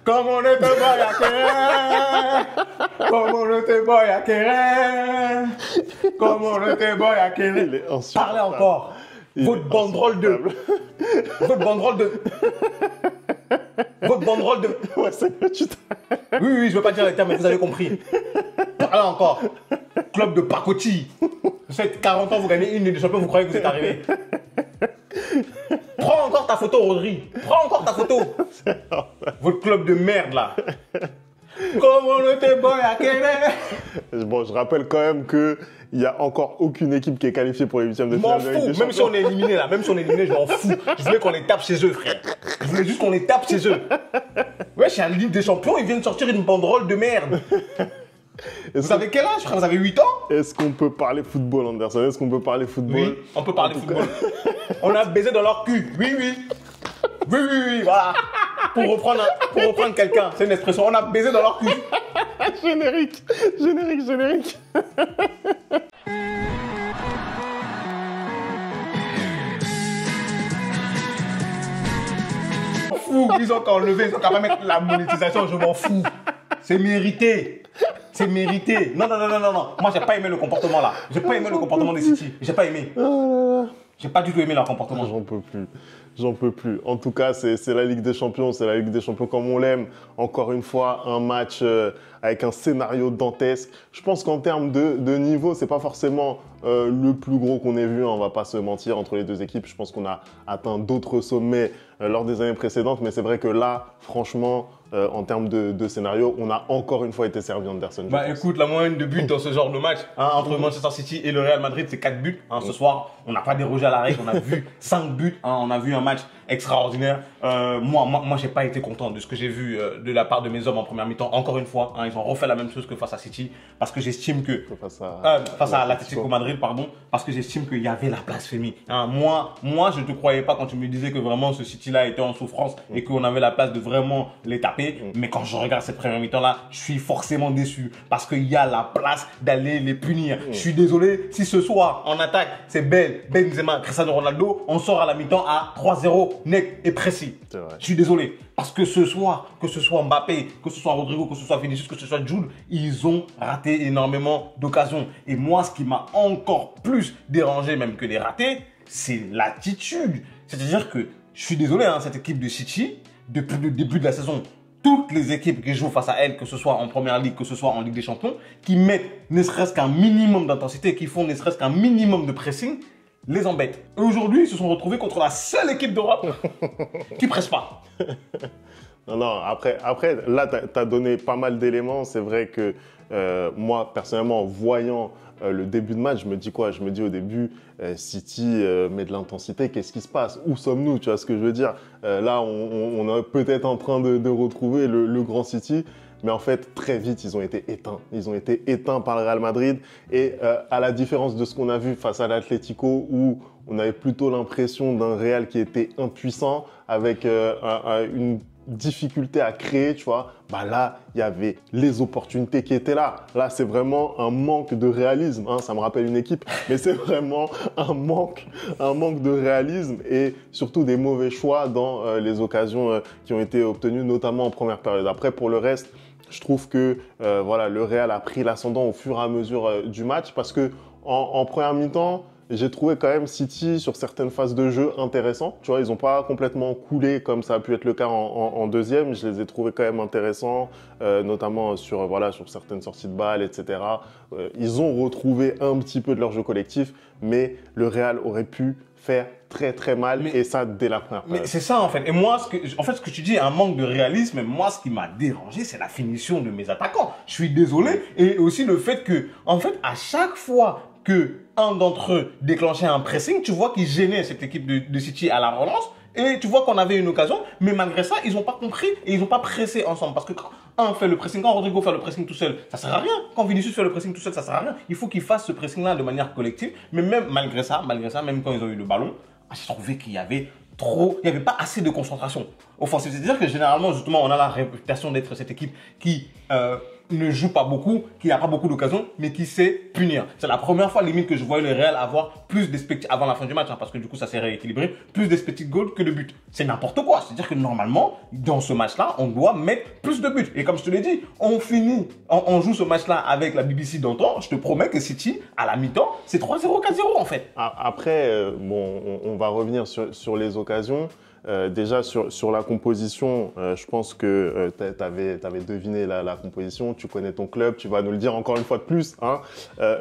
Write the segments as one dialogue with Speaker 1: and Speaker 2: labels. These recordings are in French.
Speaker 1: Comme on était boy à Kéré. Comme on était boy à Kéré. Comme on était boy à Kéré. Parlez encore. Votre banderole de... Votre banderole de... Votre banderole de...
Speaker 2: Ouais, c'est que tu
Speaker 1: Oui, je veux pas dire les termes, mais vous avez compris. Parlez encore. Club de Pacoti. Vous êtes 40 ans, vous gagnez une Ligue des Champions, vous croyez que vous êtes arrivé. Prends encore ta photo, Rodri. Prends encore ta photo. Votre club de merde, là. Comme on était boy à Kéré.
Speaker 2: Bon, je rappelle quand même qu'il n'y a encore aucune équipe qui est qualifiée pour les huitièmes de
Speaker 1: Je m'en
Speaker 2: finale de Ligue des
Speaker 1: fous. Même si
Speaker 2: Champions.
Speaker 1: on est éliminé, là. Même si on est éliminé, je m'en fous. Je voulais qu'on les tape chez eux, frère. Je voulais juste qu'on les tape chez eux. Ouais, c'est un Ligue des Champions, ils viennent sortir une banderole de merde. Vous avez quel âge, frère? Vous avez 8 ans?
Speaker 2: Est-ce qu'on peut parler football, Anderson? Est-ce qu'on peut parler football?
Speaker 1: Oui, on peut parler football. On a baisé dans leur cul. Oui, oui. Oui, oui, oui, voilà. Pour reprendre quelqu'un, c'est une expression. On a baisé dans leur cul.
Speaker 2: Générique, générique, générique.
Speaker 1: Je m'en fous. Ils ont qu'à enlever, ils ont qu'à pas mettre la monétisation, je m'en fous. C'est mérité. C'est mérité. Non, non, non, non, non, non. Moi, j'ai pas aimé le comportement là. J'ai pas aimé le comportement des City. J'ai pas aimé. J'ai pas du tout aimé leur comportement.
Speaker 2: J'en peux plus. J'en peux plus. En tout cas, c'est la Ligue des Champions. C'est la Ligue des Champions comme on l'aime. Encore une fois, un match avec un scénario dantesque. Je pense qu'en termes de niveau, c'est pas forcément le plus gros qu'on ait vu. On va pas se mentir entre les deux équipes. Je pense qu'on a atteint d'autres sommets lors des années précédentes. Mais c'est vrai que là, franchement, en termes de scénario, on a encore une fois été servi, Anderson.
Speaker 1: Bah écoute, la moyenne de buts dans ce genre de match, hein, entre Manchester City et le Real Madrid, c'est 4 buts. Hein, ce soir, on n'a pas dérogé à la règle, on a vu 5 buts, hein, on a vu un match extraordinaire. Moi, j'ai pas été content de ce que j'ai vu de la part de mes hommes en première mi-temps. Encore une fois, hein, ils ont refait la même chose que face à City, parce que j'estime que face à l'Atlético Madrid, pardon, parce que j'estime qu'il y avait la blasphémie. Hein, moi, je te croyais pas quand tu me disais que vraiment ce City-là était en souffrance et qu'on avait la place de vraiment les taper. Mais quand je regarde cette première mi-temps-là, je suis forcément déçu parce qu'il y a la place d'aller les punir. Je suis désolé si ce soir en attaque c'est Benzema, Cristiano Ronaldo, on sort à la mi-temps à 3-0 net et précis. Je suis désolé parce que ce soir, que ce soit Mbappé, que ce soit Rodrigo, que ce soit Vinicius, que ce soit Jude, ils ont raté énormément d'occasions. Et moi, ce qui m'a encore plus dérangé même que les ratés, c'est l'attitude. C'est-à-dire que je suis désolé, hein, cette équipe de City, depuis le début de la saison, toutes les équipes qui jouent face à elle, que ce soit en Première Ligue, que ce soit en Ligue des Champions, qui mettent ne serait-ce qu'un minimum d'intensité, qui font ne serait-ce qu'un minimum de pressing, les embêtent. Et aujourd'hui, ils se sont retrouvés contre la seule équipe d'Europe qui ne presse pas.
Speaker 2: Non, après là, tu as donné pas mal d'éléments. C'est vrai que moi, personnellement, en voyant le début de match, je me dis quoi? Je me dis au début, City met de l'intensité, qu'est-ce qui se passe? Où sommes-nous? Tu vois ce que je veux dire? Là, on est peut-être en train de retrouver le grand City. Mais en fait, très vite, ils ont été éteints. Ils ont été éteints par le Real Madrid. Et à la différence de ce qu'on a vu face à l'Atlético, où on avait plutôt l'impression d'un Real qui était impuissant, avec une difficulté à créer, tu vois, bah là, il y avait les opportunités qui étaient là. Là, c'est vraiment un manque de réalisme. Hein. Ça me rappelle une équipe, mais c'est vraiment un manque de réalisme et surtout des mauvais choix dans les occasions qui ont été obtenues, notamment en première période. Après, pour le reste, je trouve que voilà, le Real a pris l'ascendant au fur et à mesure du match parce que en première mi-temps, j'ai trouvé quand même City sur certaines phases de jeu intéressants. Tu vois, ils n'ont pas complètement coulé comme ça a pu être le cas en deuxième. Je les ai trouvés quand même intéressants, notamment sur certaines sorties de balles, etc. Ils ont retrouvé un petit peu de leur jeu collectif, mais le Real aurait pu faire très mal et ça dès la première période.
Speaker 1: Mais c'est ça en fait. Et moi, ce que tu dis, un manque de réalisme, moi ce qui m'a dérangé, c'est la finition de mes attaquants. Je suis désolé. Et aussi le fait que, en fait, à chaque fois que un d'entre eux déclenchait un pressing, tu vois qu'ils gênaient cette équipe de City à la relance. Et tu vois qu'on avait une occasion, mais malgré ça, ils n'ont pas compris et ils n'ont pas pressé ensemble. Parce que quand un fait le pressing, quand Rodrigo fait le pressing tout seul, ça sert à rien. Quand Vinicius fait le pressing tout seul, ça sert à rien. Il faut qu'ils fassent ce pressing-là de manière collective. Mais même malgré ça, même quand ils ont eu le ballon, j'ai trouvé qu'il y avait il n'y avait pas assez de concentration offensive. C'est-à-dire que généralement, justement, on a la réputation d'être cette équipe qui ne joue pas beaucoup, qui n'a pas beaucoup d'occasions, mais qui sait punir. C'est la première fois limite que je voyais le Real avoir plus d'expected avant la fin du match, parce que du coup ça s'est rééquilibré, plus d'expected goals que de buts. C'est n'importe quoi. C'est-à-dire que normalement, dans ce match-là, on doit mettre plus de buts. Et comme je te l'ai dit, on joue ce match-là avec la BBC d'antan. Je te promets que City, à la mi-temps, c'est 3-0, 4-0 en fait.
Speaker 2: Après, on va revenir sur les occasions. Déjà sur la composition, je pense que tu avais deviné la composition, tu connais ton club, tu vas nous le dire encore une fois de plus. Hein.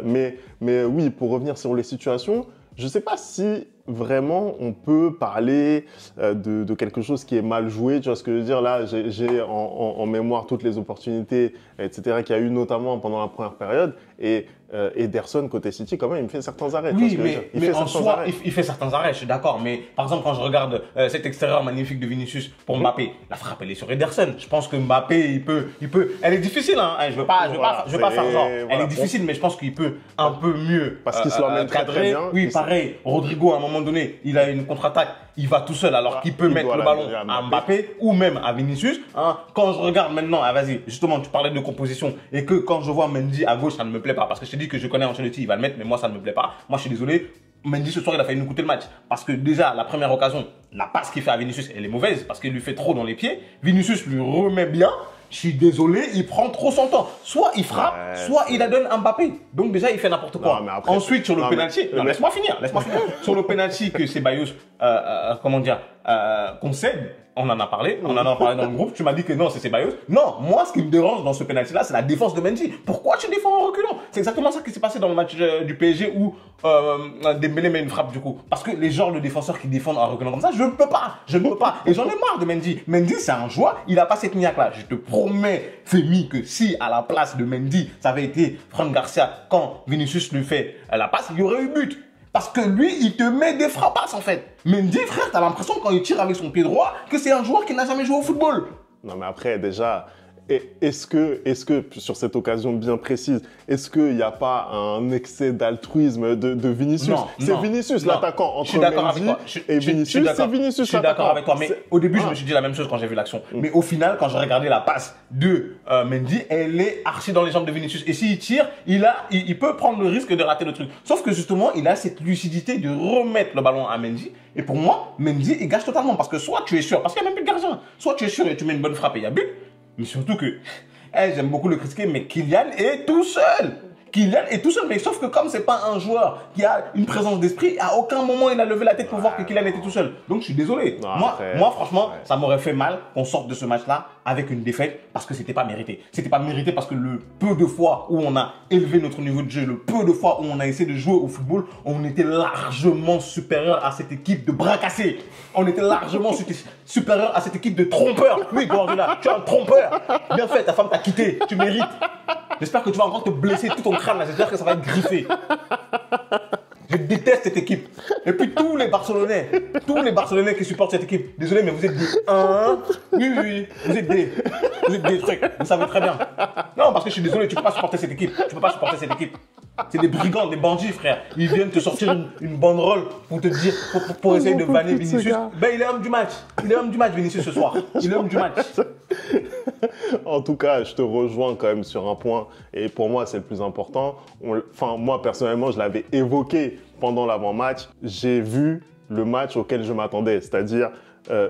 Speaker 2: Mais oui, pour revenir sur les situations, je ne sais pas si vraiment on peut parler de quelque chose qui est mal joué. Tu vois ce que je veux dire? Là, j'ai en mémoire toutes les opportunités, etc., qu'il y a eu notamment pendant la première période. Et Ederson, côté City, quand même, il fait certains arrêts.
Speaker 1: Oui, mais en soi, il fait certains arrêts, je suis d'accord. Mais par exemple, quand je regarde cet extérieur magnifique de Vinicius pour Mbappé, la frappe, elle est sur Ederson. Je pense que Mbappé, il peut. Elle est difficile, hein. Je veux pas faire genre. Elle est difficile, mais je pense qu'il peut un peu mieux.
Speaker 2: Parce qu'il se l'emmène très bien.
Speaker 1: Oui, pareil. Rodrigo, à un moment donné, il a une contre-attaque. Il va tout seul, alors qu'il peut mettre le ballon à Mbappé ou même à Vinicius. Hein. Quand je regarde maintenant, vas-y, justement, tu parlais de composition et que quand je vois Mendy à gauche, ça ne me plaît pas. Parce que je te dis que je connais Ancelotti, il va le mettre, mais moi, ça ne me plaît pas. Moi, je suis désolé. Mendy, ce soir, il a failli nous coûter le match. Parce que déjà, la première occasion, la passe qu'il fait à Vinicius, elle est mauvaise parce qu'il lui fait trop dans les pieds. Vinicius lui remet bien. Je suis désolé, il prend trop son temps. Soit il frappe, soit il la donne à Mbappé. Donc déjà, il fait n'importe quoi. Non, après, ensuite, sur le penalty, laisse-moi finir. Sur le penalty que Ceballos, concède, on en a parlé dans le groupe. Tu m'as dit que non, c'est Ceballos. Non, moi, ce qui me dérange dans ce penalty-là, c'est la défense de Mendy. Pourquoi tu défends en reculant? C'est exactement ça qui s'est passé dans le match du PSG où Dembélé met une frappe du coup. Parce que les genres de défenseurs qui défendent en reculant comme ça, je ne peux pas. Et j'en ai marre de Mendy. Mendy, c'est un joueur, il a pas cette niaque-là. Je te promets, Femi, que si à la place de Mendy, ça avait été Fran Garcia quand Vinicius lui fait la passe, il y aurait eu but. Parce que lui, il te met des frappasses en fait. Mendy, frère, t'as l'impression quand il tire avec son pied droit que c'est un joueur qui n'a jamais joué au football.
Speaker 2: Non mais après, déjà, est-ce que, sur cette occasion bien précise, est-ce qu'il n'y a pas un excès d'altruisme de Vinicius? C'est Vinicius l'attaquant entre Mendy et Vinicius, c'est Vinicius l'attaquant.
Speaker 1: Je suis d'accord avec toi, mais au début, je me suis dit la même chose quand j'ai vu l'action. Mais au final, quand j'ai regardé la passe de Mendy, elle est archi dans les jambes de Vinicius. Et s'il tire, il peut prendre le risque de rater le truc. Sauf que justement, il a cette lucidité de remettre le ballon à Mendy. Et pour moi, Mendy, il gâche totalement. Parce que soit tu es sûr, parce qu'il n'y a même plus de gardien, soit tu es sûr et tu mets une bonne frappe et il y a but. Mais surtout que, j'aime beaucoup le critiquer, mais Kylian est tout seul. Mais sauf que comme c'est pas un joueur qui a une présence d'esprit, à aucun moment il a levé la tête pour voir que Kylian était tout seul. Donc je suis désolé. Moi franchement, ça m'aurait fait mal qu'on sorte de ce match-là avec une défaite parce que c'était pas mérité. C'était pas mérité parce que le peu de fois où on a élevé notre niveau de jeu, le peu de fois où on a essayé de jouer au football, on était largement supérieur à cette équipe de bras cassés. On était largement supérieur à cette équipe de trompeurs. Oui, Guardiola, tu es un trompeur. Bien fait, ta femme t'a quitté, tu mérites. J'espère que tu vas encore te blesser tout ton crâne là. J'espère que ça va être griffé. Je déteste cette équipe. Et puis tous les Barcelonais qui supportent cette équipe, désolé mais vous êtes des oui, vous êtes des trucs. Vous savez très bien. Non, parce que je suis désolé, tu peux pas supporter cette équipe. C'est des brigands, des bandits, frère. Ils viennent te sortir une banderole pour te dire, pour essayer de vanner Vinicius. Ben, il est homme du match. Vinicius, ce soir. Il est homme du match.
Speaker 2: En tout cas, je te rejoins quand même sur un point. Et pour moi, c'est le plus important. Moi, personnellement, je l'avais évoqué pendant l'avant-match. J'ai vu le match auquel je m'attendais. C'est-à-dire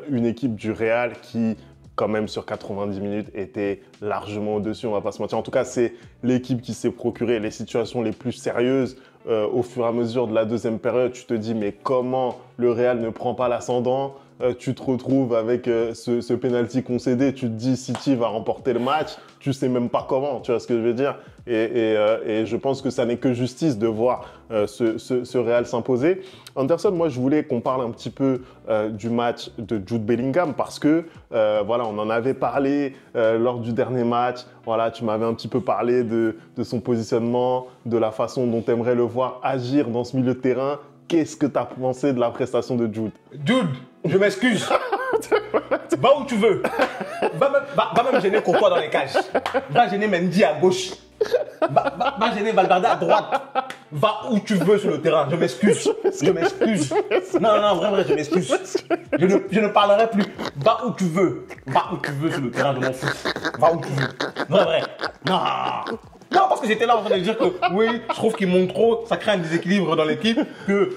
Speaker 2: une équipe du Real qui, quand même, sur 90 minutes, était largement au-dessus, on va pas se mentir. En tout cas, c'est l'équipe qui s'est procuré les situations les plus sérieuses au fur et à mesure de la deuxième période. Tu te dis, mais comment le Real ne prend pas l'ascendant? Tu te retrouves avec ce penalty concédé, tu te dis City va remporter le match, tu sais même pas comment, tu vois ce que je veux dire? Et je pense que ça n'est que justice de voir ce Real s'imposer. Anderson, moi je voulais qu'on parle un petit peu du match de Jude Bellingham parce que voilà, on en avait parlé lors du dernier match. Voilà, tu m'avais un petit peu parlé de son positionnement, de la façon dont tu aimerais le voir agir dans ce milieu de terrain. Qu'est-ce que tu as pensé de la prestation de Jude?
Speaker 1: Jude, je m'excuse. Va où tu veux. Va même gêner Courtois dans les cages. Va gêner Mendy à gauche. Va gêner Valverde à droite. va où tu veux sur le terrain. Je m'excuse. Je m'excuse. Non, vraiment, je m'excuse. Je ne parlerai plus. Va où tu veux. Va où tu veux sur le terrain, je m'en fous. Va où tu veux. Vrai. Non. Non, parce que j'étais là en train de dire que oui, je trouve qu'il monte trop, ça crée un déséquilibre dans l'équipe, que,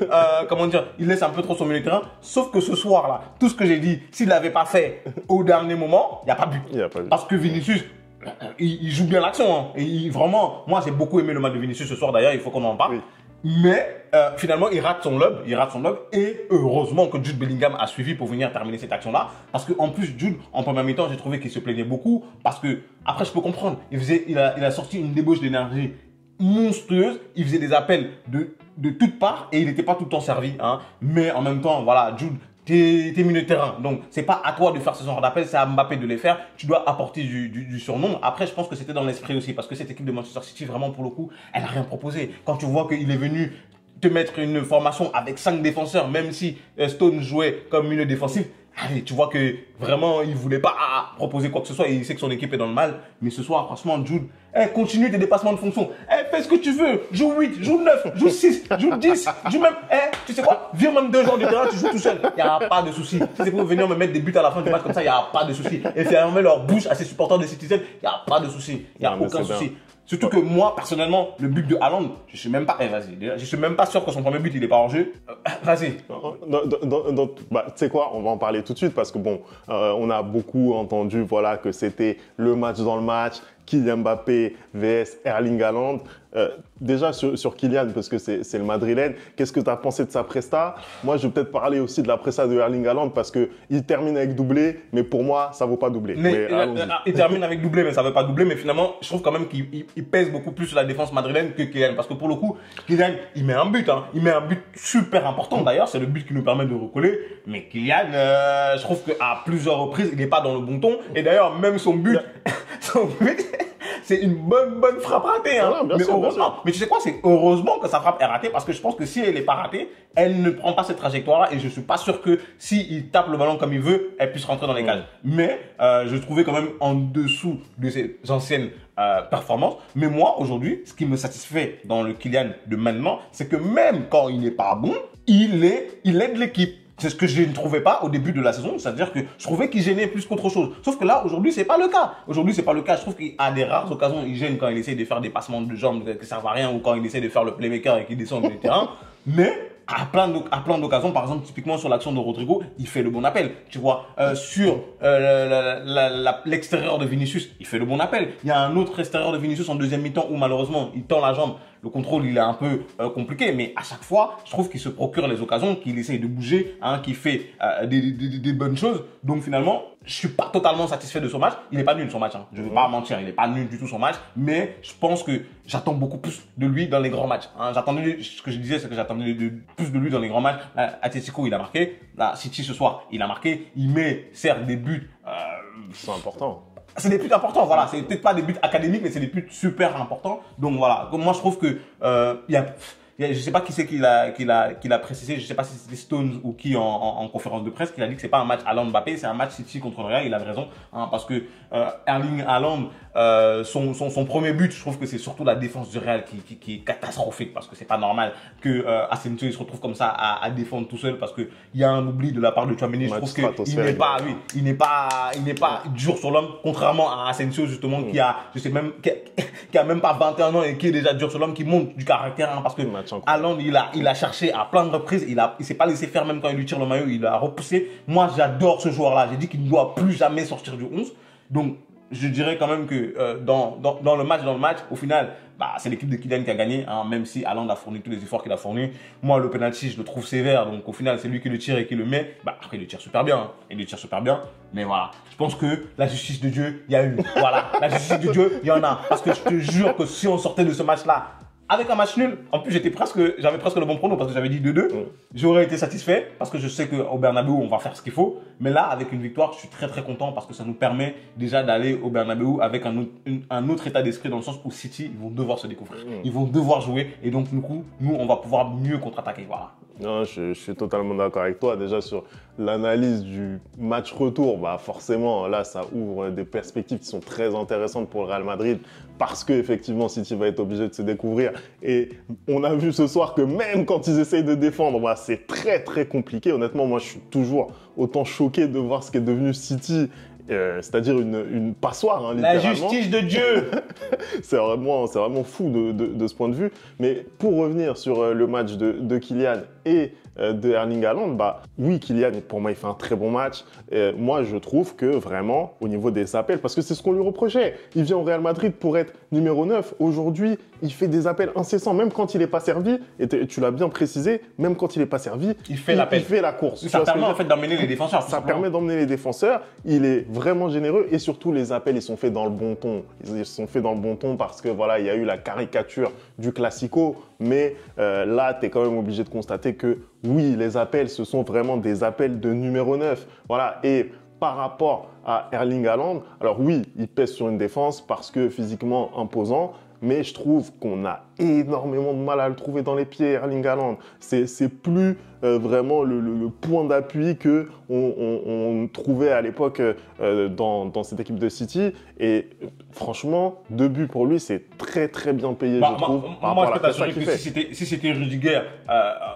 Speaker 1: comment dire, il laisse un peu trop son milieu de terrain. Sauf que ce soir-là, tout ce que j'ai dit, s'il l'avait pas fait au dernier moment, il n'y a pas but. Parce que Vinicius, il joue bien l'action. Hein. Et vraiment, moi j'ai beaucoup aimé le match de Vinicius ce soir d'ailleurs, il faut qu'on en parle. Oui. Mais finalement, il rate son lob, et heureusement que Jude Bellingham a suivi pour venir terminer cette action-là. Parce qu'en plus, Jude, en première mi-temps, j'ai trouvé qu'il se plaignait beaucoup. Parce que, après, je peux comprendre, il a sorti une débauche d'énergie monstrueuse. Il faisait des appels de toutes parts et il n'était pas tout le temps servi. Hein. Mais en même temps, voilà, Jude, t'es milieu de terrain. Donc, c'est pas à toi de faire ce genre d'appel, c'est à Mbappé de les faire. Tu dois apporter du surnom. Après, je pense que c'était dans l'esprit aussi. Parce que cette équipe de Manchester City, vraiment, pour le coup, elle n'a rien proposé. Quand tu vois qu'il est venu te mettre une formation avec 5 défenseurs, même si Stone jouait comme milieu défensif, allez, tu vois que vraiment, il voulait pas proposer quoi que ce soit et il sait que son équipe est dans le mal. Mais ce soir, franchement, Jude, continue tes dépassements de fonction. Fais ce que tu veux. Joue 8, joue 9, joue 6, joue 10, joue même. Tu sais quoi? Vire même 2 joueurs du terrain, tu joues tout seul. Il n'y a pas de souci. Si c'est pour venir me mettre des buts à la fin du match comme ça, il n'y a pas de souci. Et fermer leur bouche à ces supporters des Citizens, il n'y a pas de souci. Il n'y a aucun souci. Surtout que moi, personnellement, le but de Haaland, je suis même pas, je suis même pas sûr que son premier but, il est pas en jeu. Vas-y.
Speaker 2: Tu sais quoi, on va en parler tout de suite parce que bon, on a beaucoup entendu, voilà, que c'était le match dans le match, Kylian Mbappé vs Erling Haaland. Déjà sur Kylian, parce que c'est le Madrilène, qu'est-ce que tu as pensé de sa presta? Moi, je vais peut-être parler aussi de la presta de Erling Haaland parce qu'il termine avec doublé, mais pour moi, ça ne vaut pas doublé.
Speaker 1: Mais il termine avec doublé, mais ça ne veut pas doubler. Mais finalement, je trouve quand même qu'il pèse beaucoup plus sur la défense madrilène que Kylian. Parce que pour le coup, Kylian, il met un but. Hein. Il met un but super important d'ailleurs. C'est le but qui nous permet de recoller. Mais Kylian, je trouve qu'à plusieurs reprises, il n'est pas dans le bon ton. Et d'ailleurs, même son but, c'est une bonne frappe ratée. Hein.
Speaker 2: Mais heureusement.
Speaker 1: Mais tu sais quoi, c'est heureusement que sa frappe est ratée parce que je pense que si elle n'est pas ratée, elle ne prend pas cette trajectoire-là et je suis pas sûr que s'il tape le ballon comme il veut, elle puisse rentrer dans les cages. Mais je trouvais quand même en dessous de ses anciennes performances. Mais moi, aujourd'hui, ce qui me satisfait dans le Kylian de maintenant, c'est que même quand il n'est pas bon, il aide l'équipe. C'est ce que je ne trouvais pas au début de la saison, c'est-à-dire que je trouvais qu'il gênait plus qu'autre chose. Sauf que là, aujourd'hui, c'est pas le cas. Aujourd'hui, c'est pas le cas. Je trouve qu'à des rares occasions, il gêne quand il essaie de faire des passements de jambes qui ne servent à rien ou quand il essaie de faire le playmaker et qu'il descend du terrain. Mais à plein d'occasions, par exemple, typiquement sur l'action de Rodrigo, il fait le bon appel. Tu vois, sur l'extérieur de Vinicius, il fait le bon appel. Il y a un autre extérieur de Vinicius en deuxième mi-temps où malheureusement, il tend la jambe. Le contrôle, il est un peu compliqué, mais à chaque fois, je trouve qu'il se procure les occasions, qu'il essaye de bouger, hein, qu'il fait des bonnes choses. Donc finalement, je suis pas totalement satisfait de son match. Il n'est pas nul son match, hein. Je ne vais pas mentir, il n'est pas nul du tout son match, mais je pense que j'attends beaucoup plus de lui dans les grands matchs. Hein. Ce que je disais, c'est que j'attendais plus de lui dans les grands matchs. Atletico, il a marqué. Là, City ce soir, il a marqué. Il met certes des buts.
Speaker 2: C'est important.
Speaker 1: C'est des buts importants, voilà. C'est peut-être pas des buts académiques, mais c'est des buts super importants. Donc voilà. Moi, je trouve que je sais pas qui c'est qui l'a précisé. Je sais pas si c'était Stones ou qui en conférence de presse qui a dit que c'est pas un match Haaland-Mbappé, c'est un match City contre le Real. Il avait raison, hein, parce que Erling Haaland, son premier but, je trouve que c'est surtout la défense du Real qui est catastrophique parce que c'est pas normal que Asensio il se retrouve comme ça à défendre tout seul parce que il y a un oubli de la part de Tchouaméni. Je trouve qu'il n'est pas, il n'est pas dur sur l'homme, contrairement à Asensio justement qui a, je sais même, qui a même pas 21 ans et qui est déjà dur sur l'homme, qui montre du caractère, hein, parce que Haaland, il a cherché à plein de reprises, il s'est pas laissé faire même quand il lui tire le maillot, il a repoussé. Moi, j'adore ce joueur-là. J'ai dit qu'il ne doit plus jamais sortir du 11. Donc, je dirais quand même que dans le match, au final, c'est l'équipe de Kylian qui a gagné, hein, même si Haaland a fourni tous les efforts qu'il a fournis. Moi, le penalty, je le trouve sévère, donc au final, c'est lui qui le tire et qui le met. Après, il le tire super bien, hein. Il le tire super bien, mais voilà. Je pense que la justice de Dieu, il y a eu. Voilà, la justice de Dieu, il y en a. Parce que je te jure que si on sortait de ce match-là, avec un match nul, en plus j'avais presque le bon prono parce que j'avais dit 2-2. J'aurais été satisfait parce que je sais qu'au Bernabéu on va faire ce qu'il faut. Mais là, avec une victoire, je suis très très content parce que ça nous permet déjà d'aller au Bernabéu avec un autre état d'esprit dans le sens où City, ils vont devoir se découvrir. Ils vont devoir jouer et donc du coup, nous on va pouvoir mieux contre-attaquer. Voilà.
Speaker 2: Non, je suis totalement d'accord avec toi. Déjà sur l'analyse du match retour, bah forcément, là, ça ouvre des perspectives qui sont très intéressantes pour le Real Madrid parce qu'effectivement, City va être obligé de se découvrir. Et on a vu ce soir que même quand ils essayent de défendre, bah, c'est très, très compliqué. Honnêtement, moi, je suis toujours autant choqué de voir ce qu'est devenu City. C'est-à-dire une passoire, hein,
Speaker 1: La
Speaker 2: littéralement.
Speaker 1: justice de Dieu.
Speaker 2: C'est vraiment fou de ce point de vue. Mais pour revenir sur le match de Kylian et de Erling Haaland, bah oui, Kylian, pour moi, il fait un très bon match. Moi, je trouve que vraiment, au niveau des appels, parce que c'est ce qu'on lui reprochait, il vient au Real Madrid pour être numéro 9. Aujourd'hui, il fait des appels incessants, même quand il n'est pas servi. Et tu l'as bien précisé, même quand il n'est pas servi,
Speaker 1: il fait l'appel.
Speaker 2: Il fait la course.
Speaker 1: Ça permet en fait d'emmener les défenseurs.
Speaker 2: Ça permet d'emmener les défenseurs. Il est vraiment généreux et surtout, les appels, ils sont faits dans le bon ton. Ils sont faits dans le bon ton parce que voilà, il y a eu la caricature du Classico. Mais là, tu es quand même obligé de constater que oui, les appels, ce sont vraiment des appels de numéro 9. Voilà. Et par rapport à Erling Haaland, alors oui, il pèse sur une défense parce que physiquement imposant, mais je trouve qu'on a énormément de mal à le trouver dans les pieds, Erling Haaland. C'est plus vraiment le point d'appui que on trouvait à l'époque dans cette équipe de City. Et franchement, 2 buts pour lui, c'est très très bien payé, je trouve.
Speaker 1: Moi, je peux t'assurer que si c'était Rudiger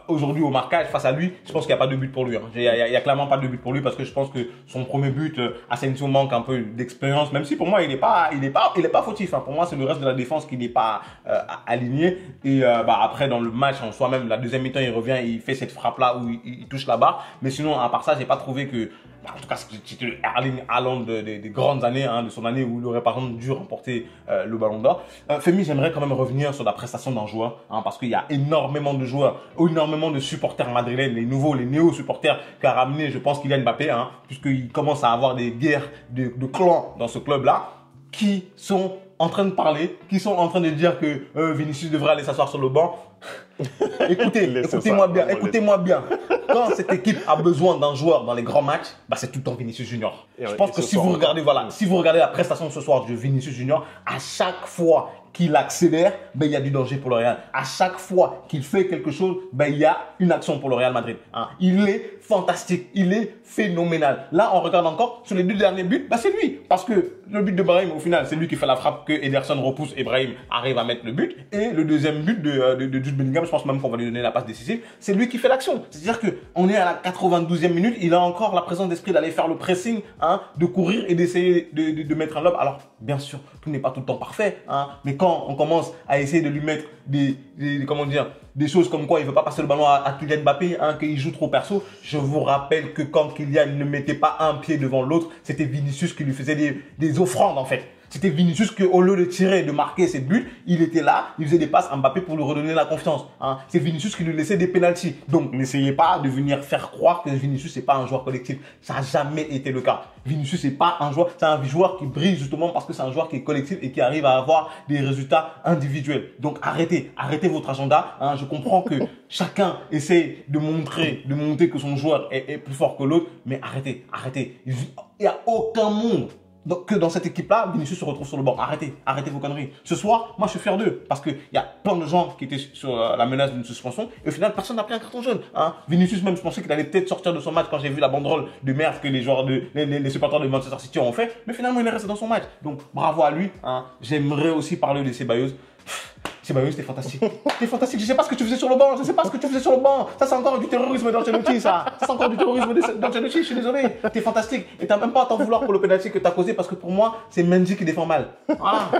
Speaker 1: aujourd'hui au marquage face à lui, je pense qu'il n'y a pas de but pour lui. Hein. Il y a clairement pas de but pour lui parce que je pense que son premier but, Asensio manque un peu d'expérience, même si pour moi il n'est pas fautif. Hein. Pour moi, c'est le reste de la défense qui n'est pas aligné. Et après dans le match en soi-même, la deuxième mi-temps, il revient, il fait cette frappe là où il touche la barre. Mais sinon, à part ça, j'ai pas trouvé que en tout cas, c'était le Erling Haaland des grandes années, hein, de son année où il aurait par exemple dû remporter le Ballon d'Or. Femi, j'aimerais quand même revenir sur la prestation d'un joueur, hein, parce qu'il y a énormément de joueurs, énormément de supporters madrilènes, les nouveaux, les néo-supporters qu'a ramené, je pense, Kylian Mbappé, hein, puisqu'il commence à avoir des guerres de clans dans ce club-là, qui sont en train de parler, qui sont en train de dire que Vinicius devrait aller s'asseoir sur le banc. Écoutez-moi bien. Quand cette équipe a besoin d'un joueur dans les grands matchs, bah c'est tout le temps Vinicius Junior. Je pense que si vous regardez la prestation de ce soir de Vinicius Junior, à chaque fois qu'il accélère, ben, il y a du danger pour le Real. À chaque fois qu'il fait quelque chose, ben, il y a une action pour le Real Madrid. Hein. Il est fantastique, il est phénoménal. Là, on regarde encore sur les 2 derniers buts, ben, c'est lui. Parce que le but de Brahim, au final, c'est lui qui fait la frappe que Ederson repousse et Brahim arrive à mettre le but. Et le deuxième but de Jude Bellingham, je pense même qu'on va lui donner la passe décisive, c'est lui qui fait l'action. C'est-à-dire qu'on est à la 92e minute, il a encore la présence d'esprit d'aller faire le pressing, hein, de courir et d'essayer de mettre un lob. Alors, bien sûr, tout n'est pas tout le temps parfait, hein, mais quand on commence à essayer de lui mettre des choses comme quoi il ne veut pas passer le ballon à Kylian Mbappé, hein, qu'il joue trop perso, je vous rappelle que quand Kylian ne mettait pas un pied devant l'autre, c'était Vinicius qui lui faisait des offrandes en fait. C'était Vinicius qui, au lieu de tirer et de marquer ses buts, il était là, il faisait des passes à Mbappé pour lui redonner la confiance. Hein. C'est Vinicius qui lui laissait des pénaltys. Donc, n'essayez pas de venir faire croire que Vinicius n'est pas un joueur collectif. Ça n'a jamais été le cas. Vinicius n'est pas un joueur, c'est un joueur qui brille justement parce que c'est un joueur qui est collectif et qui arrive à avoir des résultats individuels. Donc, arrêtez votre agenda. Hein. Je comprends que chacun essaie de montrer que son joueur est plus fort que l'autre, mais arrêtez. Il n'y a aucun monde que dans cette équipe-là, Vinicius se retrouve sur le banc. Arrêtez vos conneries. Ce soir, moi, je suis fier d'eux parce qu'il y a plein de gens qui étaient sur la menace d'une suspension et au final, personne n'a pris un carton jaune. Hein. Vinicius, même, je pensais qu'il allait peut-être sortir de son match quand j'ai vu la banderole de merde que les joueurs les supporters de Manchester City ont fait, mais finalement, il est resté dans son match. Donc, bravo à lui. Hein. J'aimerais aussi parler de Ceballos. Ceballos, c'était fantastique. C'était fantastique. Je sais pas ce que tu faisais sur le banc. Ça, c'est encore du terrorisme d'Ancelotti, ça. C'est encore du terrorisme d'Ancelotti, je suis désolé. T'es fantastique. Et t'as même pas à t'en vouloir pour le penalty que t'as causé parce que pour moi, c'est Mendy qui défend mal. Ah.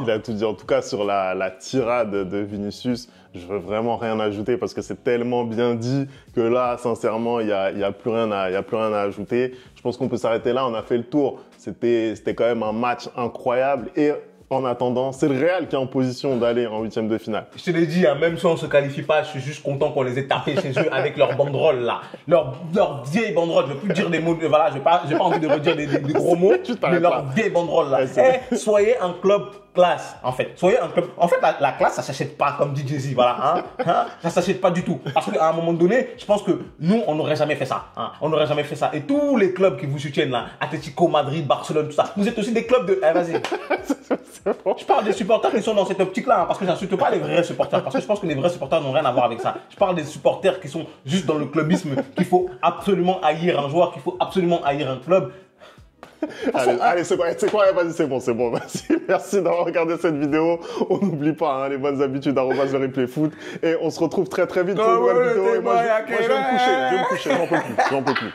Speaker 2: Il a tout dit. En tout cas, sur la tirade de Vinicius, je veux vraiment rien ajouter parce que c'est tellement bien dit que là, sincèrement, il y a plus rien à ajouter. Je pense qu'on peut s'arrêter là. On a fait le tour. C'était quand même un match incroyable et en attendant, c'est le Real qui est en position d'aller en 8e de finale.
Speaker 1: Je te l'ai dit, hein, même si on ne se qualifie pas, je suis juste content qu'on les ait tapés chez eux avec leurs banderoles là. Leurs vieilles banderoles, je ne veux plus dire des mots, voilà, j'ai pas envie de redire des gros mots, mais leurs vieilles banderoles là. Soyez un club classe, en fait. Soyez un club. En fait, la classe, ça s'achète pas comme dit Jay-Z, voilà. Hein, ça s'achète pas du tout. Parce qu'à un moment donné, je pense que nous, on n'aurait jamais fait ça. Hein, on n'aurait jamais fait ça. Et tous les clubs qui vous soutiennent là, Atlético, Madrid, Barcelone, tout ça, vous êtes aussi des clubs de. Vas-y.
Speaker 2: Bon.
Speaker 1: Je parle des supporters qui sont dans cette optique-là, hein, parce que j'insulte pas les vrais supporters, parce que je pense que les vrais supporters n'ont rien à voir avec ça. Je parle des supporters qui sont juste dans le clubisme, qu'il faut absolument haïr un joueur, qu'il faut absolument haïr un club.
Speaker 2: Allez, c'est quoi, vas-y, c'est bon, merci d'avoir regardé cette vidéo. On n'oublie pas les bonnes habitudes, @ le replay foot. Et on se retrouve très très vite pour une nouvelle vidéo. Et moi, je vais me coucher, j'en peux plus.